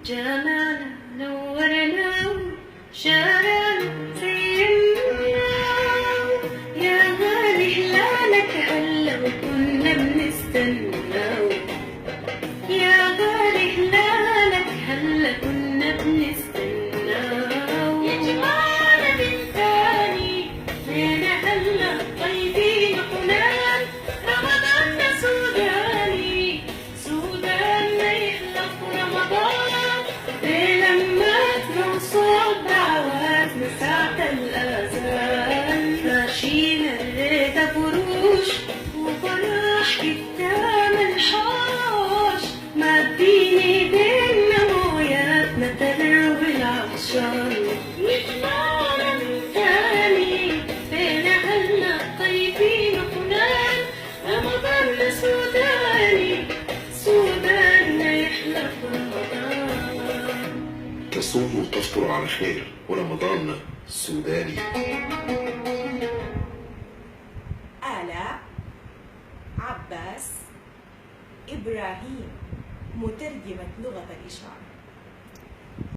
جمالنا نورنا شارعنا زينا، يا غالي هلالك هلا وكنا بنستنى، يا غالي هلالك هلا كنا بنستنى، يا جمالنا من تاني لينا هلا طيبين حنان، رمضاننا سوداني سوداننا يحلى في رمضان، لما تنصب دعواتنا ساعة الأذان، ماشيين الريدة فروش وفرح قدام الحوش، مادين ايدينا موياتنا تروي العطشان، يجمعنا من تاني بينا هلا طيبين وفنان، رمضاننا سوداني سوداننا يحلى في رمضان. تصوموا وتفطروا على خير ورمضاننا سوداني. آلاء، عباس، إبراهيم، مترجمة لغة الإشارة.